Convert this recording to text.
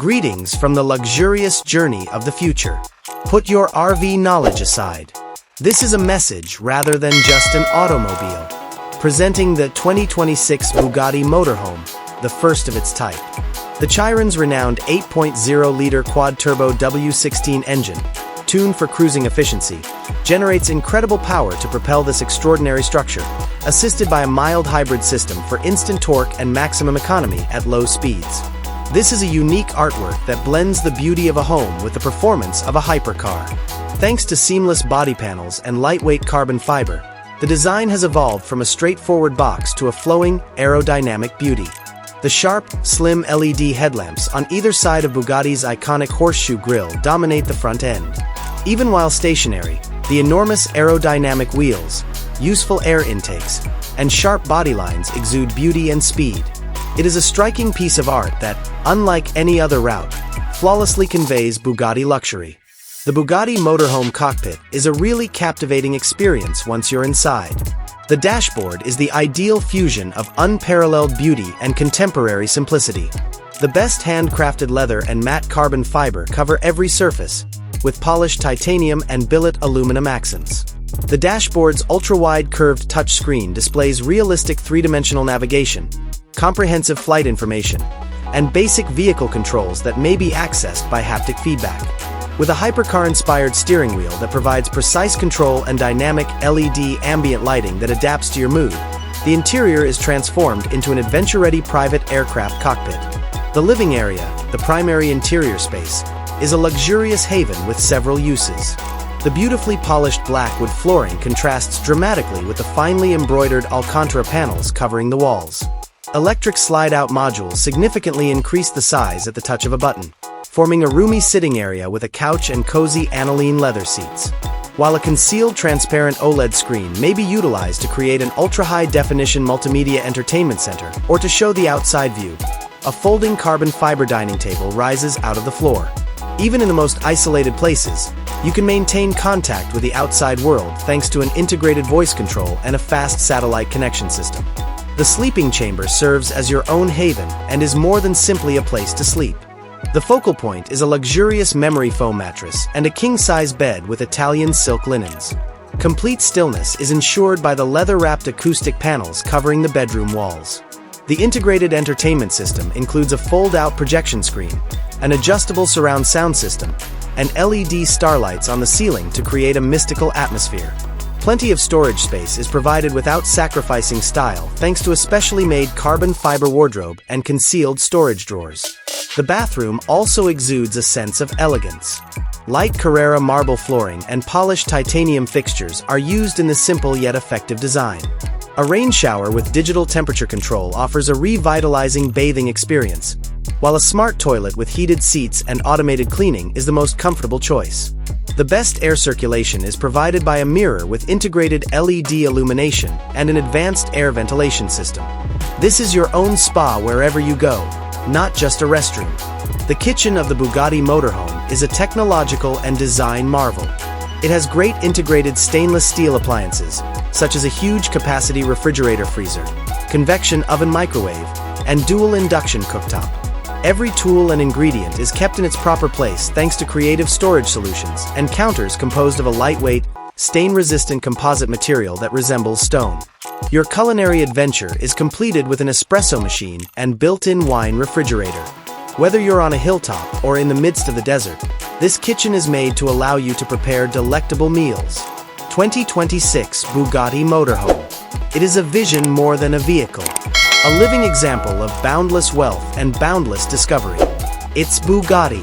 Greetings from the luxurious journey of the future. Put your RV knowledge aside. This is a message rather than just an automobile. Presenting the 2026 Bugatti Motorhome, the first of its type. The Chiron's renowned 8.0-liter quad-turbo W16 engine, tuned for cruising efficiency, generates incredible power to propel this extraordinary structure, assisted by a mild hybrid system for instant torque and maximum economy at low speeds. This is a unique artwork that blends the beauty of a home with the performance of a hypercar. Thanks to seamless body panels and lightweight carbon fiber, the design has evolved from a straightforward box to a flowing, aerodynamic beauty. The sharp, slim LED headlamps on either side of Bugatti's iconic horseshoe grille dominate the front end. Even while stationary, the enormous aerodynamic wheels, useful air intakes, and sharp body lines exude beauty and speed. It is a striking piece of art that, unlike any other route, flawlessly conveys Bugatti luxury. The Bugatti Motorhome cockpit is a really captivating experience once you're inside. The dashboard is the ideal fusion of unparalleled beauty and contemporary simplicity. The best handcrafted leather and matte carbon fiber cover every surface, with polished titanium and billet aluminum accents. The dashboard's ultra-wide curved touchscreen displays realistic three-dimensional navigation, comprehensive flight information, and basic vehicle controls that may be accessed by haptic feedback. With a hypercar-inspired steering wheel that provides precise control and dynamic LED ambient lighting that adapts to your mood, the interior is transformed into an adventure-ready private aircraft cockpit. The living area, the primary interior space, is a luxurious haven with several uses. The beautifully polished black wood flooring contrasts dramatically with the finely embroidered Alcantara panels covering the walls. Electric slide-out modules significantly increase the size at the touch of a button, forming a roomy sitting area with a couch and cozy aniline leather seats. While a concealed transparent OLED screen may be utilized to create an ultra-high-definition multimedia entertainment center or to show the outside view, a folding carbon fiber dining table rises out of the floor. Even in the most isolated places, you can maintain contact with the outside world thanks to an integrated voice control and a fast satellite connection system. The sleeping chamber serves as your own haven and is more than simply a place to sleep. The focal point is a luxurious memory foam mattress and a king-size bed with Italian silk linens. Complete stillness is ensured by the leather-wrapped acoustic panels covering the bedroom walls. The integrated entertainment system includes a fold-out projection screen, an adjustable surround sound system, and LED starlights on the ceiling to create a mystical atmosphere. Plenty of storage space is provided without sacrificing style thanks to a specially made carbon fiber wardrobe and concealed storage drawers. The bathroom also exudes a sense of elegance. Light Carrara marble flooring and polished titanium fixtures are used in the simple yet effective design. A rain shower with digital temperature control offers a revitalizing bathing experience, while a smart toilet with heated seats and automated cleaning is the most comfortable choice. The best air circulation is provided by a mirror with integrated LED illumination and an advanced air ventilation system. This is your own spa wherever you go, not just a restroom. The kitchen of the Bugatti Motorhome is a technological and design marvel. It has great integrated stainless steel appliances, such as a huge capacity refrigerator freezer, convection oven microwave, and dual induction cooktop. Every tool and ingredient is kept in its proper place thanks to creative storage solutions and counters composed of a lightweight, stain-resistant composite material that resembles stone. Your culinary adventure is completed with an espresso machine and built-in wine refrigerator. Whether you're on a hilltop or in the midst of the desert, this kitchen is made to allow you to prepare delectable meals. 2026 Bugatti Motorhome. It is a vision more than a vehicle. A living example of boundless wealth and boundless discovery. It's Bugatti.